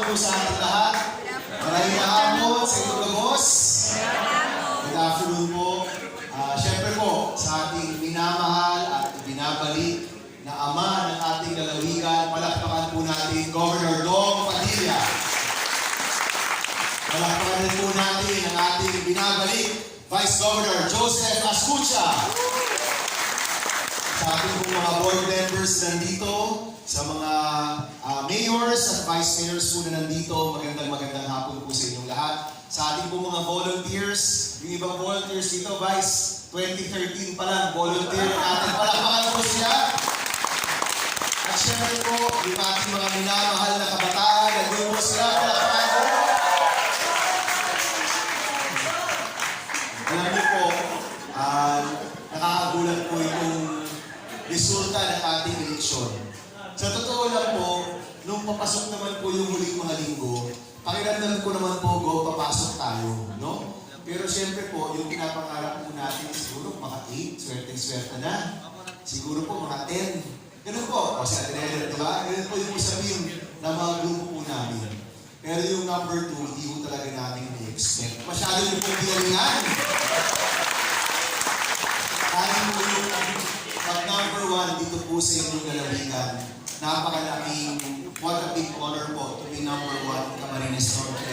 po sa ating lahat. Maraming hapon sa inyong lagos. Good afternoon po. Siyempre po, sa ating minamahal at binabalik na ama ng ating lalawigan, palakpakan po natin Governor Dong Padilla. Palakpakan rin po natin ang ating binabalik Vice Governor Joseph Ascucha. Sa ating po mga board members nandito, sa mga mayors at vice mayors po na nandito, magandang hapon po sa inyong lahat. Sa ating po mga volunteers, yung ibang volunteers dito, Vice, 2013 pa lang, volunteer natin. Palakpakan po sila. At syempre po, yung ating mga minamahal na kabataan, nandun po sila, palakpakan po. Alam niyo po, nakakagulat po itong resulta ng ating eleksyon. Sa totoo lang po, nung papasok naman po yung huling mga linggo, pakiramdam ko naman po, papasok tayo, no? Pero siyempre po, yung pinapangarap po natin, siguro mga 8, swerte na. Siguro po mga 10. Ganun po. O si Atenel, di ba? Ganun po yung sabihin ng mga grupo po namin. Pero yung number 2, hindi po talaga namin na-expect. Masyado yung po pinalingan. Kaya po yung number 1 dito po sa inyong lalawigan, napakalaking, what a big honor po to be number 1 Camarines Norte.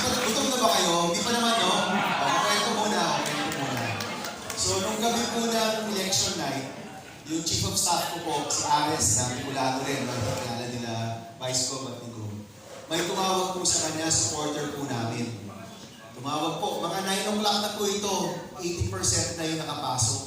Maraming gutom na ba kayo? Hindi pa naman, no? Kwento muna. So, nung gabi po ng election night, yung chief of staff ko po, si Ares, na Bicolano rin, kilala nila, Vice Gov at Nico, may tumawag po sa kanya, supporter po namin. Tumawag po, mga 9 o'clock na po ito, 80% na yung nakapasok.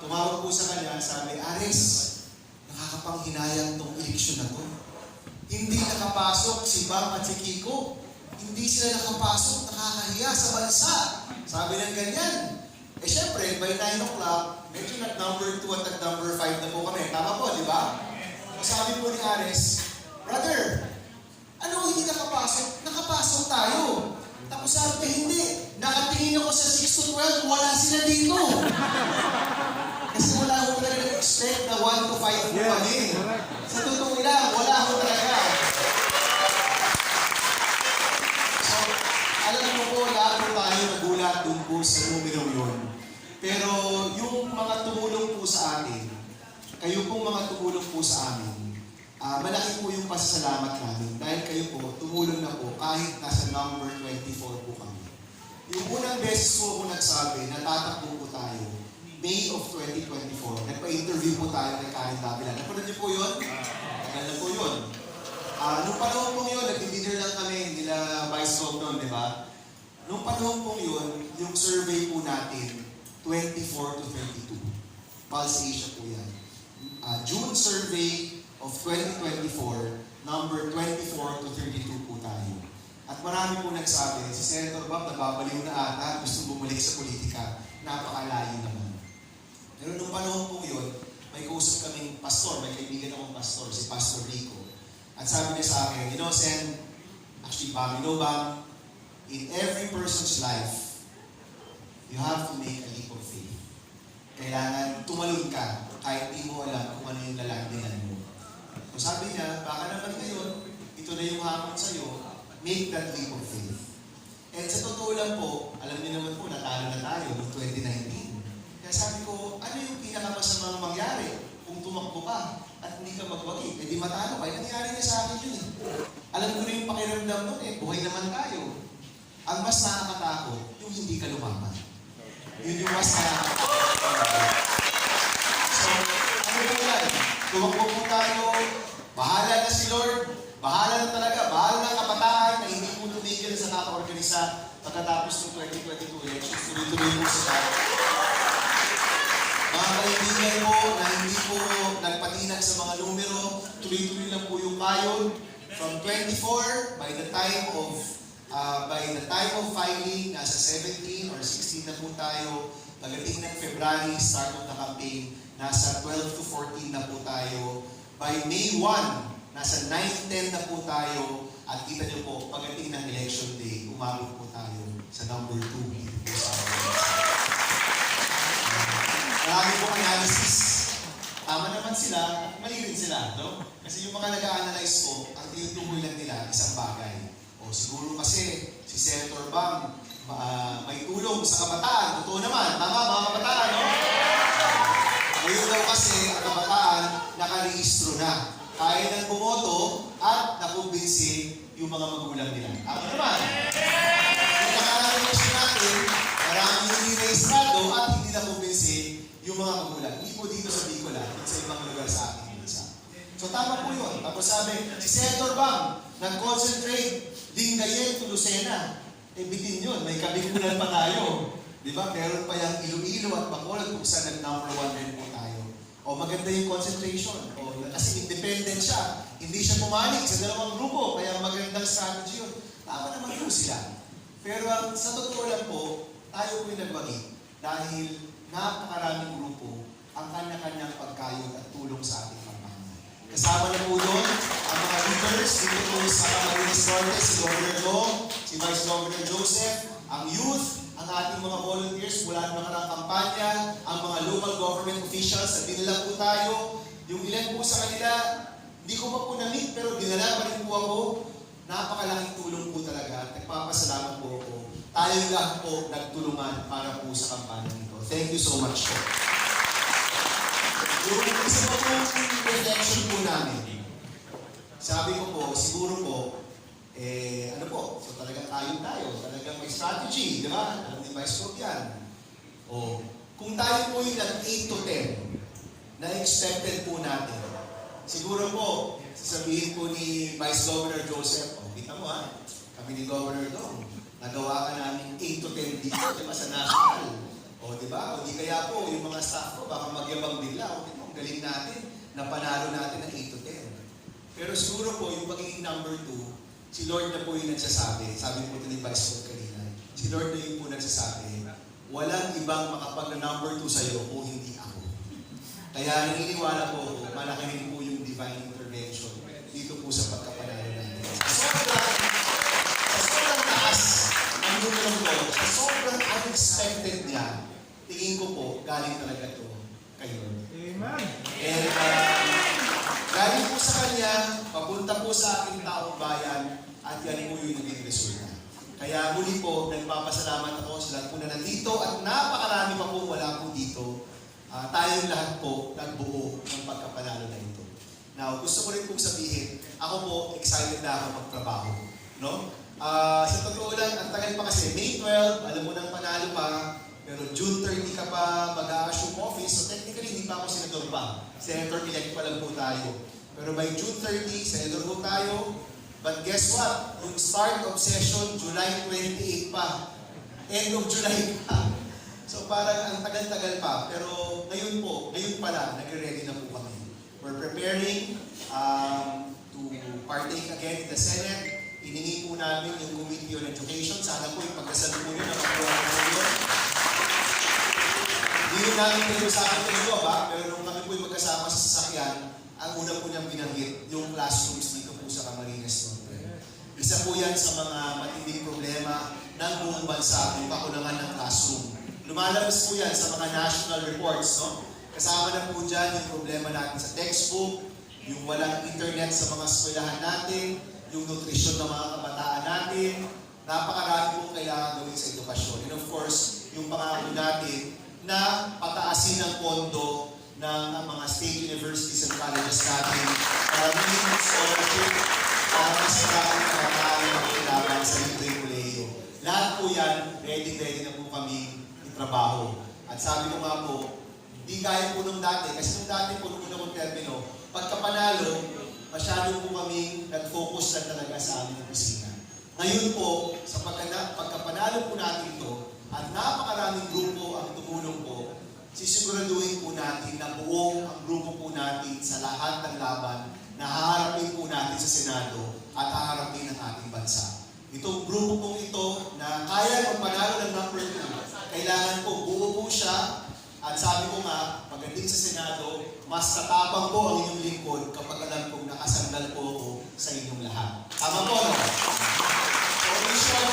Tumawag po sa kanya, sabi, Ares, nakakapanghinayang tong eleksyon na to. Hindi nakapasok si Bam at si Kiko. Hindi sila nakapasok, nakakahiya sa bansa. Sabi ng ganyan. Eh syempre, by 9 o'clock, medyo nag-number 2 at nag-number 5 na po kami. Tama po, di ba? Sabi po ni Ares, Brother, ano hindi nakapasok? Nakapasok tayo. Tapos sabi niya, hindi. Nakatingin ako sa 6 to 12, wala sila dito. Kasi wala ako talaga nag-expect na 1 to 5 po kami. Sa totoo lang, wala ako talaga. So, alam mo po, lahat po tayo nagulat dun po sa numero yun. Pero yung mga tumulong po sa atin, kayo pong mga tumulong po sa amin, malaki po yung pasasalamat namin dahil kayo po tumulong na po kahit nasa number 24 po kami. Yung unang beses po ako nagsabi na tatakbo po tayo, May of 2024, nagpa-interview po tayo kay Karen Davila. Napanood niyo po yun? Tagal na po yun. Nung panahon po yun, nag-dinner lang kami, nila Vice Gov noon, di ba? Nung panahon po yun, yung survey po natin, 24 to 32. Pulse Asia po yan. June survey of 2024, number 24 to 32 po tayo. At marami po nagsabi, si Senator Bob nababaliw na ata, gusto bumalik sa politika, napakalayo naman. Pero nung panahon po yun, may kausap kaming pastor, may kaibigan akong pastor, si Pastor Rico. At sabi niya sa akin, you know, Sen, actually, Bam, you know, Bam, in every person's life, you have to make a leap of faith. Kailangan tumalon ka, kahit di mo alam kung ano yung lalandinan mo. So sabi niya, baka naman ngayon, ito na yung hamon sa'yo, make that leap of faith. And sa totoo lang po, alam niyo naman po, natalo na tayo noong 2019. Kaya sabi ko, ano yung pinakamasamang mangyari kung tumakbo ka at hindi ka magwagi? Eh di matalo. Kaya nangyari niya sa akin yun eh. Alam ko na yung pakiramdam nun eh. Buhay naman tayo. Ang mas nakakatakot, yung hindi ka lumaban. Yun yung mas nakakatakot. So, ano ba yan? Tumakbo po tayo. Bahala na si Lord. Bahala na talaga. Bahala na kabataan na hindi po tumigil sa kaka-organisa pagkatapos ng 2022 elections. Tuloy-tuloy po sa tayo. Mga kaibigan po na hindi po nagpatinag sa mga numero, tuloy-tuloy lang po yung kayon. From 24, by the time of filing, nasa 17 or 16 na po tayo. Pagdating ng February, start of the campaign, nasa 12 to 14 na po tayo. By May 1, nasa 9-10 na po tayo. At kita niyo po, pagdating ng election day, umabot po tayo sa number 2 dito po sa Marami pong analysis. tama naman sila, mali rin sila, no? Kasi yung mga nag-a-analyze ko, ang tinutukoy lang nila, isang bagay. O siguro kasi, si Senator Bang, may tulong sa kabataan. Totoo naman, tama mga kabataan, no? Ngayon daw kasi, ang kabataan, nakarehistro na. Kaya nang bumoto at nakumbinsi yung mga magulang nila. Tama naman. Yung nakarehistro natin, marami hindi rehistrado at hindi nakumbinsi yung mga magulang. Hindi po dito sa Bicol, dito sa ibang lugar sa ating bansa. So tama po yun. Tapos sabi, si Senator Bang, nag-concentrate, Lingayen to Lucena. Bitin yun, may kabigunan pa tayo. Di ba? Meron pa yung Iloilo at Bacolod kung saan nag-number 1 din po tayo. O maganda yung concentration. O, kasi independent siya. Hindi siya pumanik sa dalawang grupo. Kaya magandang strategy yun. Tama naman po sila. Pero sa totoo lang po, tayo po yung nagwagi. Dahil napakaraming grupo ang kanya-kanyang pagkayod at tulong sa ating kampanya. Kasama na po doon ang mga leaders dito po sa Camarines Norte, si Governor Long, si Vice Governor Joseph, ang youth, ang ating mga volunteers mula ng nakarang kampanya, ang mga local government officials na dinala po tayo. Yung ilan po sa kanila, hindi ko pa po na-meet, pero dinala pa rin po ako. Napakalaking tulong po talaga. Nagpapasalamat po ako. Tayong lahat po nagtulungan para po sa kampanya nito. Thank you so much po. Yung isa pa po reflection po namin. Sabi ko po, siguro po, ano po, so talagang tayo, talagang may strategy, di ba? Alam ni Vice Prof yan. O, kung tayo po yung nag-8 to 10 na expected po natin, siguro po, sasabihin po ni Vice Governor Joseph, kita mo ha, kami ni Governor Dong, nagawa ka namin 8 to 10 dito, di ba, sa national. O, di ba? O, di kaya po, yung mga staff ko, baka magyabang bigla, o, di ba, ang galing natin, napanalo natin ng 8 to 10. Pero siguro po, yung pagiging number 2, si Lord na po yung nagsasabi, sabi po ito ni Vice Lord kanina, si Lord na yung po nagsasabi, walang ibang makapag-number 2 sa'yo kung hindi ako. Kaya naniniwala po ako, malaki rin po yung divine intervention dito po sa pagkapanalo natin. Sa sobrang taas ang numero ko, sa sobrang unexpected niya, tingin ko po, galing talaga ito kay Lord. Amen. And galing po sa Kanya, papunta po sa aking taong bayan, at yan po yung naging resulta. Kaya muli po, nagpapasalamat ako sa lahat po na nandito at napakarami pa po wala po dito. Tayong lahat po nagbuo ng pagkapanalo na ito. Now, gusto ko rin pong sabihin, ako po, excited na ako magtrabaho. No? Sa totoo lang, ang tagal pa kasi, May 12, alam mo nang panalo pa, pero June 30 ka pa mag-a-assume office, so technically hindi pa ako senador pa. Senator-elect pa lang po tayo. Pero by June 30, senador po tayo. But guess what? Yung start of session, July 28 pa. End of July pa. So parang ang tagal-tagal pa. Pero ngayon po, ngayon pala, nagre-ready na po kami. We're preparing to partake again in the Senate. Iningi po namin yung Committee on Education. Sana po ipagdasal po nyo na magkawa na yun. Hindi yun namin pinag-usapan ito nito, pero nung kami po yung magkasama sa sasakyan, ang una po niyang binanggit, yung classrooms dito po sa Camarines Norte. Isa po yan sa mga matinding problema ng buong bansa, yung kakulangan ng classroom. Lumalabas po yan sa mga national reports, no? Kasama na po dyan yung problema natin sa textbook, yung walang internet sa mga eskwelahan natin, yung nutrisyon ng mga kabataan natin, napakarami pong kailangan gawin sa edukasyon. And of course, yung pangako natin na pataasin ang pondo ng mga state universities and colleges natin para maging scholarship para mas maraming kabataan na kailangan sa libreng kolehiyo. Lahat po yan, ready na po kami itrabaho. At sabi ko nga po, hindi gaya po nung dati, kasi nung dati po nung unang termino, pagkapanalo, masyado po kami nag-focus na talaga sa aming opisina. Ngayon po, sa pagkapanalo po natin ito, at napakaraming grupo ang tumulong po, sisiguraduhin po natin na buong ang grupo po natin sa lahat ng laban na haharapin po natin sa Senado at haharapin ang ating bansa. Itong grupo pong ito na kaya magpanalo ng number 2, kailangan po buo po siya. At sabi ko nga, pagdating sa Senado, mas tatapang po ang inyong lingkod kapag alam kong nakasandal po ako sa inyong lahat. Tama po, no? So, in short,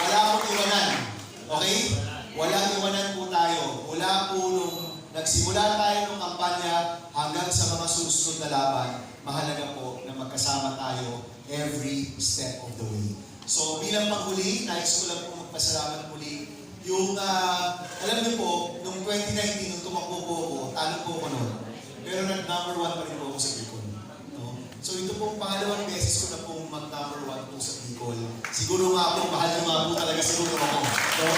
wala pong iwanan. Okay? Walang iwanan po tayo. Mula po nung nagsimula tayo ng kampanya hanggang susunod na laban, mahalaga po na magkasama tayo every step of the way. So bilang panghuli, nais ko lang po magpasalamat muli. Yung, alam niyo po, noong 2019, nung tumakbo po ako, talo po ako noon. Pero nag-number 1 pa rin po ako sa Bicol. No? So ito pong pangalawang beses ko na pong mag-number 1 po sa Bicol. Siguro nga po, mahal na nga po talaga siguro ako. No?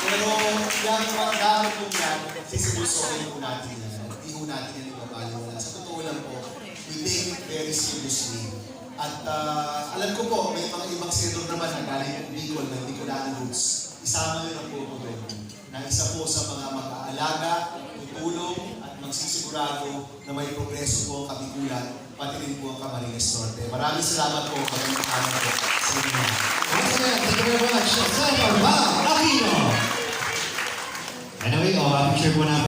Pero yung mga gamit po yan, sisilusokin po natin yan. Hindi po natin yan ibabaliwala. Sa totoo lang po, we take it very seriously. At alam ko po, may mga ibang senador naman na galing ng Bicol, ng Bicolano roots. Isama nyo na po ako doon. Na isa po sa mga mag-aalaga, tutulong, at magsisigurado na may progreso po ang Kabikulan, pati rin po ang Camarines Norte. Maraming salamat po. Maraming salamat po sa inyo. Once again, thank you very much, Senator Bob Aquino. Anyway, picture po na